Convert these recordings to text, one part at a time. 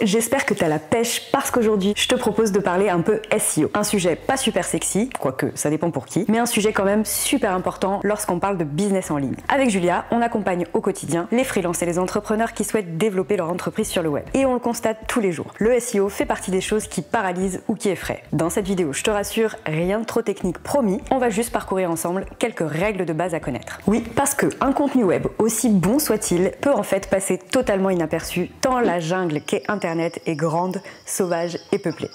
j'espère que t'as la pêche parce qu'aujourd'hui je te propose de parler un peu SEO. Un sujet pas super sexy, quoique ça dépend pour qui, mais un sujet quand même super important lorsqu'on parle de business en ligne. Avec Julia, on accompagne au quotidien les freelances et les entrepreneurs qui souhaitent développer leur entreprise sur le web. Et on le constate tous les jours. Le SEO fait partie des choses qui paralysent ou qui effraient. Dans cette vidéo, je te rassure, rien de trop technique promis, on va juste parcourir ensemble quelques règles de base à connaître. Oui, parce que un contenu web, aussi bon soit-il, peut en fait passer totalement inaperçu tant la jungle qu'est Internet est grande, sauvage et peuplée.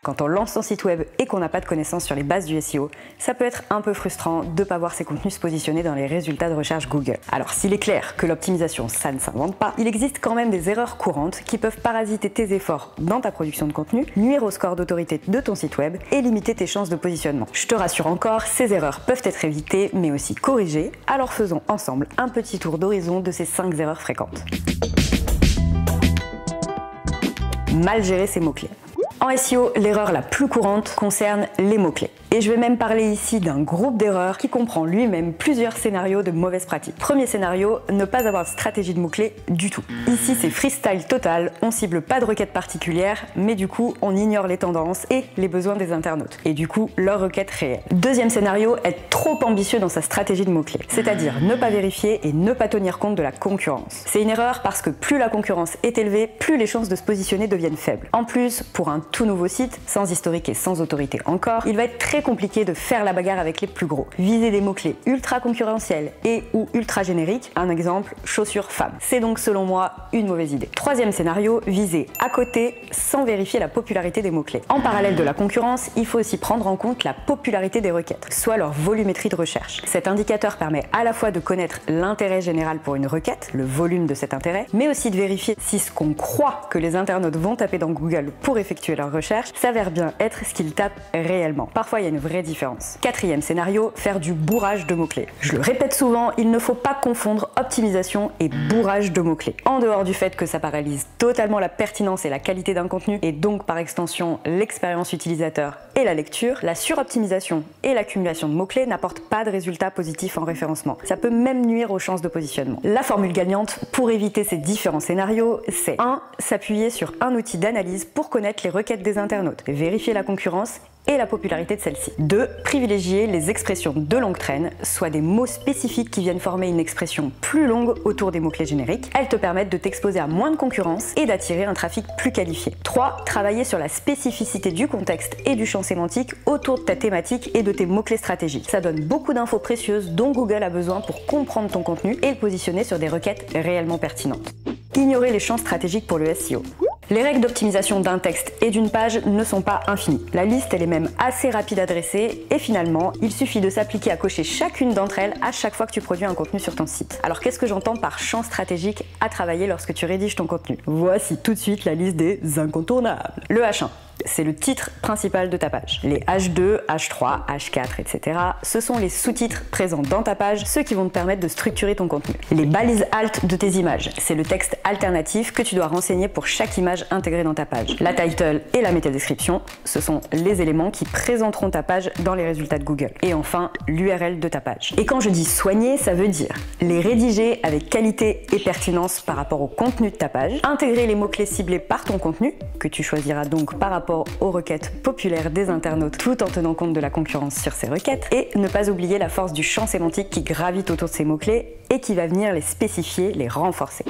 Quand on lance son site web et qu'on n'a pas de connaissances sur les bases du SEO, ça peut être un peu frustrant de ne pas voir ses contenus se positionner dans les résultats de recherche Google. Alors s'il est clair que l'optimisation, ça ne s'invente pas, il existe quand même des erreurs courantes qui peuvent parasiter tes efforts dans ta production de contenu, nuire au score d'autorité de ton site web et limiter tes chances de positionnement. Je te rassure encore, ces erreurs peuvent être évitées mais aussi corrigées, alors faisons ensemble un petit tour d'horizon de ces 5 erreurs fréquentes. Mal gérer ses mots-clés. En SEO, l'erreur la plus courante concerne les mots-clés. Et je vais même parler ici d'un groupe d'erreurs qui comprend lui-même plusieurs scénarios de mauvaises pratiques. Premier scénario, ne pas avoir de stratégie de mots-clés du tout. Ici, c'est freestyle total, on cible pas de requêtes particulières, mais du coup, on ignore les tendances et les besoins des internautes. Et du coup, leurs requêtes réelles. Deuxième scénario, être trop ambitieux dans sa stratégie de mots-clés. C'est-à-dire ne pas vérifier et ne pas tenir compte de la concurrence. C'est une erreur parce que plus la concurrence est élevée, plus les chances de se positionner deviennent faibles. En plus, pour un tout nouveau site, sans historique et sans autorité encore, il va être très compliqué de faire la bagarre avec les plus gros. Viser des mots-clés ultra concurrentiels et ou ultra génériques, un exemple, chaussures femmes. C'est donc selon moi une mauvaise idée. Troisième scénario, viser à côté sans vérifier la popularité des mots-clés. En parallèle de la concurrence, il faut aussi prendre en compte la popularité des requêtes, soit leur volumétrie de recherche. Cet indicateur permet à la fois de connaître l'intérêt général pour une requête, le volume de cet intérêt, mais aussi de vérifier si ce qu'on croit que les internautes vont taper dans Google pour effectuer leur recherche s'avère bien être ce qu'ils tapent réellement. Parfois, il y a une vraie différence. Quatrième scénario, faire du bourrage de mots-clés. Je le répète souvent, il ne faut pas confondre optimisation et bourrage de mots-clés. En dehors du fait que ça paralyse totalement la pertinence et la qualité d'un contenu, et donc par extension l'expérience utilisateur et la lecture, la suroptimisation et l'accumulation de mots-clés n'apportent pas de résultats positifs en référencement. Ça peut même nuire aux chances de positionnement. La formule gagnante pour éviter ces différents scénarios, c'est 1. S'appuyer sur un outil d'analyse pour connaître les requêtes des internautes, vérifier la concurrence et la popularité de celle-ci. 2. Privilégier les expressions de longue traîne, soit des mots spécifiques qui viennent former une expression plus longue autour des mots-clés génériques. Elles te permettent de t'exposer à moins de concurrence et d'attirer un trafic plus qualifié. 3. Travailler sur la spécificité du contexte et du champ sémantique autour de ta thématique et de tes mots-clés stratégiques. Ça donne beaucoup d'infos précieuses dont Google a besoin pour comprendre ton contenu et le positionner sur des requêtes réellement pertinentes. Ignorer les champs stratégiques pour le SEO. Les règles d'optimisation d'un texte et d'une page ne sont pas infinies. La liste, elle est même assez rapide à dresser et finalement, il suffit de s'appliquer à cocher chacune d'entre elles à chaque fois que tu produis un contenu sur ton site. Alors qu'est-ce que j'entends par champ stratégique à travailler lorsque tu rédiges ton contenu? Voici tout de suite la liste des incontournables. Le H1. C'est le titre principal de ta page. Les H2, H3, H4, etc. ce sont les sous-titres présents dans ta page, ceux qui vont te permettre de structurer ton contenu. Les balises alt de tes images, c'est le texte alternatif que tu dois renseigner pour chaque image intégrée dans ta page. La title et la métadescription, ce sont les éléments qui présenteront ta page dans les résultats de Google. Et enfin, l'URL de ta page. Et quand je dis soigner, ça veut dire les rédiger avec qualité et pertinence par rapport au contenu de ta page, intégrer les mots-clés ciblés par ton contenu, que tu choisiras donc par rapport aux requêtes populaires des internautes tout en tenant compte de la concurrence sur ces requêtes, et ne pas oublier la force du champ sémantique qui gravite autour de ces mots-clés et qui va venir les spécifier, les renforcer.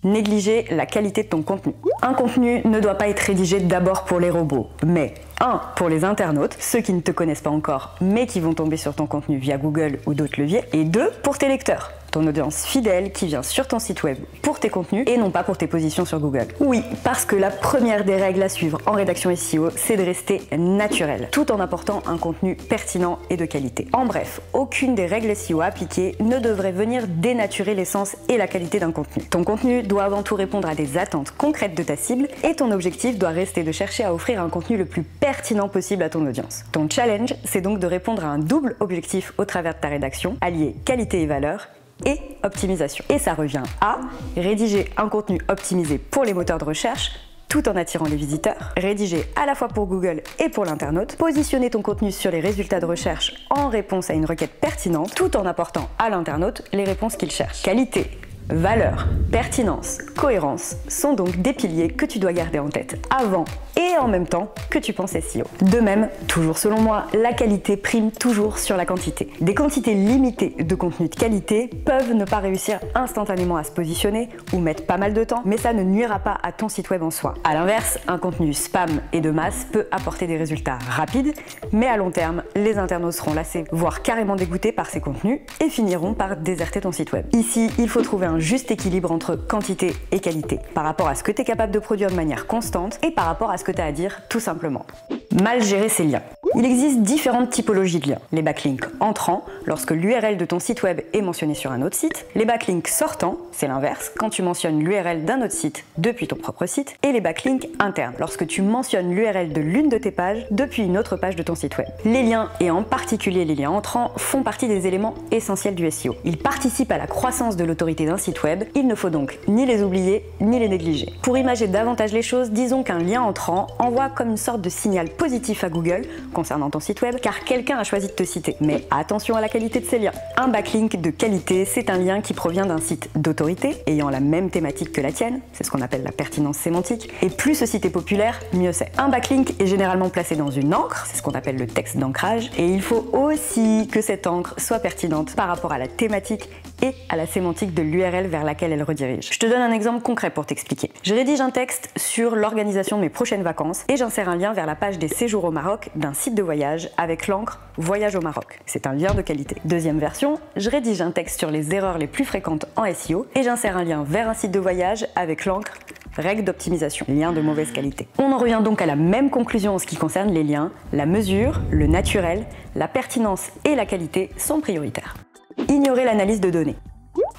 Négliger la qualité de ton contenu. Un contenu ne doit pas être rédigé d'abord pour les robots, mais 1. Pour les internautes, ceux qui ne te connaissent pas encore mais qui vont tomber sur ton contenu via Google ou d'autres leviers, et 2. Pour tes lecteurs, ton audience fidèle qui vient sur ton site web pour tes contenus et non pas pour tes positions sur Google. Oui, parce que la première des règles à suivre en rédaction SEO, c'est de rester naturel, tout en apportant un contenu pertinent et de qualité. En bref, aucune des règles SEO appliquées ne devrait venir dénaturer l'essence et la qualité d'un contenu. Ton contenu doit avant tout répondre à des attentes concrètes de ta cible et ton objectif doit rester de chercher à offrir un contenu le plus pertinent possible à ton audience. Ton challenge, c'est donc de répondre à un double objectif au travers de ta rédaction, allier qualité et valeur, et optimisation. Et ça revient à rédiger un contenu optimisé pour les moteurs de recherche tout en attirant les visiteurs, rédiger à la fois pour Google et pour l'internaute, positionner ton contenu sur les résultats de recherche en réponse à une requête pertinente tout en apportant à l'internaute les réponses qu'il cherche. Qualité, Valeur, pertinence, cohérence sont donc des piliers que tu dois garder en tête avant et en même temps que tu penses SEO. De même, toujours selon moi, la qualité prime toujours sur la quantité. Des quantités limitées de contenu de qualité peuvent ne pas réussir instantanément à se positionner ou mettre pas mal de temps, mais ça ne nuira pas à ton site web en soi. A l'inverse, un contenu spam et de masse peut apporter des résultats rapides, mais à long terme, les internautes seront lassés, voire carrément dégoûtés par ces contenus et finiront par déserter ton site web. Ici, il faut trouver un juste équilibre entre quantité et qualité, par rapport à ce que tu es capable de produire de manière constante et par rapport à ce que tu as à dire tout simplement. Mal gérer ses liens. Il existe différentes typologies de liens. Les backlinks entrants, lorsque l'URL de ton site web est mentionné sur un autre site. Les backlinks sortants, c'est l'inverse, quand tu mentionnes l'URL d'un autre site depuis ton propre site. Et les backlinks internes, lorsque tu mentionnes l'URL de l'une de tes pages depuis une autre page de ton site web. Les liens, et en particulier les liens entrants, font partie des éléments essentiels du SEO. Ils participent à la croissance de l'autorité d'un site web, il ne faut donc ni les oublier, ni les négliger. Pour imager davantage les choses, disons qu'un lien entrant envoie comme une sorte de signal positif à Google concernant ton site web, car quelqu'un a choisi de te citer. Mais attention à la qualité de ces liens. Un backlink de qualité, c'est un lien qui provient d'un site d'autorité, ayant la même thématique que la tienne, c'est ce qu'on appelle la pertinence sémantique, et plus ce site est populaire, mieux c'est. Un backlink est généralement placé dans une encre, c'est ce qu'on appelle le texte d'ancrage, et il faut aussi que cette encre soit pertinente par rapport à la thématique et à la sémantique de l'URL vers laquelle elle redirige. Je te donne un exemple concret pour t'expliquer. Je rédige un texte sur l'organisation de mes prochaines vacances et j'insère un lien vers la page des séjours au Maroc d'un site de voyage avec l'encre Voyage au Maroc. C'est un lien de qualité. Deuxième version, je rédige un texte sur les erreurs les plus fréquentes en SEO et j'insère un lien vers un site de voyage avec l'encre Règles d'optimisation, lien de mauvaise qualité. On en revient donc à la même conclusion en ce qui concerne les liens. La mesure, le naturel, la pertinence et la qualité sont prioritaires. Ignorer l'analyse de données.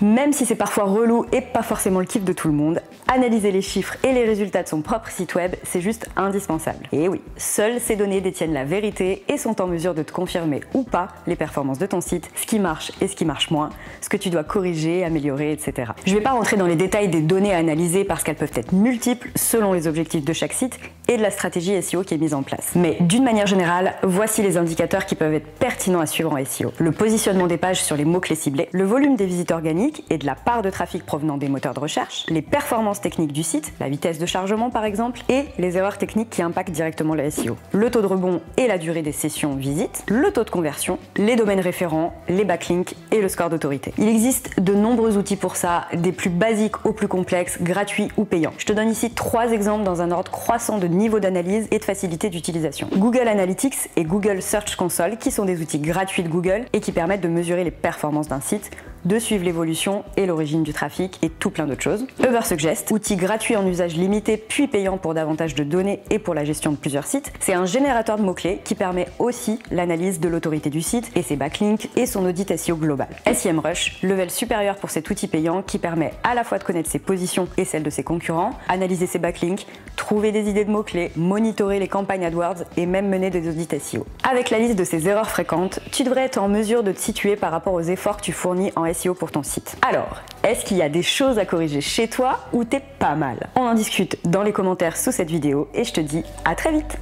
Même si c'est parfois relou et pas forcément le kiff de tout le monde, analyser les chiffres et les résultats de son propre site web, c'est juste indispensable. Et oui, seules ces données détiennent la vérité et sont en mesure de te confirmer ou pas les performances de ton site, ce qui marche et ce qui marche moins, ce que tu dois corriger, améliorer, etc. Je vais pas rentrer dans les détails des données à analyser parce qu'elles peuvent être multiples selon les objectifs de chaque site et de la stratégie SEO qui est mise en place. Mais d'une manière générale, voici les indicateurs qui peuvent être pertinents à suivre en SEO. Le positionnement des pages sur les mots-clés ciblés, le volume des visites organiques et de la part de trafic provenant des moteurs de recherche, les performances techniques du site, la vitesse de chargement par exemple, et les erreurs techniques qui impactent directement le SEO. Le taux de rebond et la durée des sessions visites, le taux de conversion, les domaines référents, les backlinks et le score d'autorité. Il existe de nombreux outils pour ça, des plus basiques aux plus complexes, gratuits ou payants. Je te donne ici 3 exemples dans un ordre croissant de niveau d'analyse et de facilité d'utilisation. Google Analytics et Google Search Console qui sont des outils gratuits de Google et qui permettent de mesurer les performances d'un site, de suivre l'évolution et l'origine du trafic et tout plein d'autres choses. Ubersuggest, outil gratuit en usage limité puis payant pour davantage de données et pour la gestion de plusieurs sites. C'est un générateur de mots-clés qui permet aussi l'analyse de l'autorité du site et ses backlinks et son audit SEO global. SEMrush, level supérieur pour cet outil payant qui permet à la fois de connaître ses positions et celles de ses concurrents, analyser ses backlinks, trouver des idées de mots-clés, monitorer les campagnes AdWords et même mener des audits SEO. Avec la liste de ces erreurs fréquentes, tu devrais être en mesure de te situer par rapport aux efforts que tu fournis en SEO pour ton site. Alors, est-ce qu'il y a des choses à corriger chez toi ou t'es pas mal? On en discute dans les commentaires sous cette vidéo et je te dis à très vite!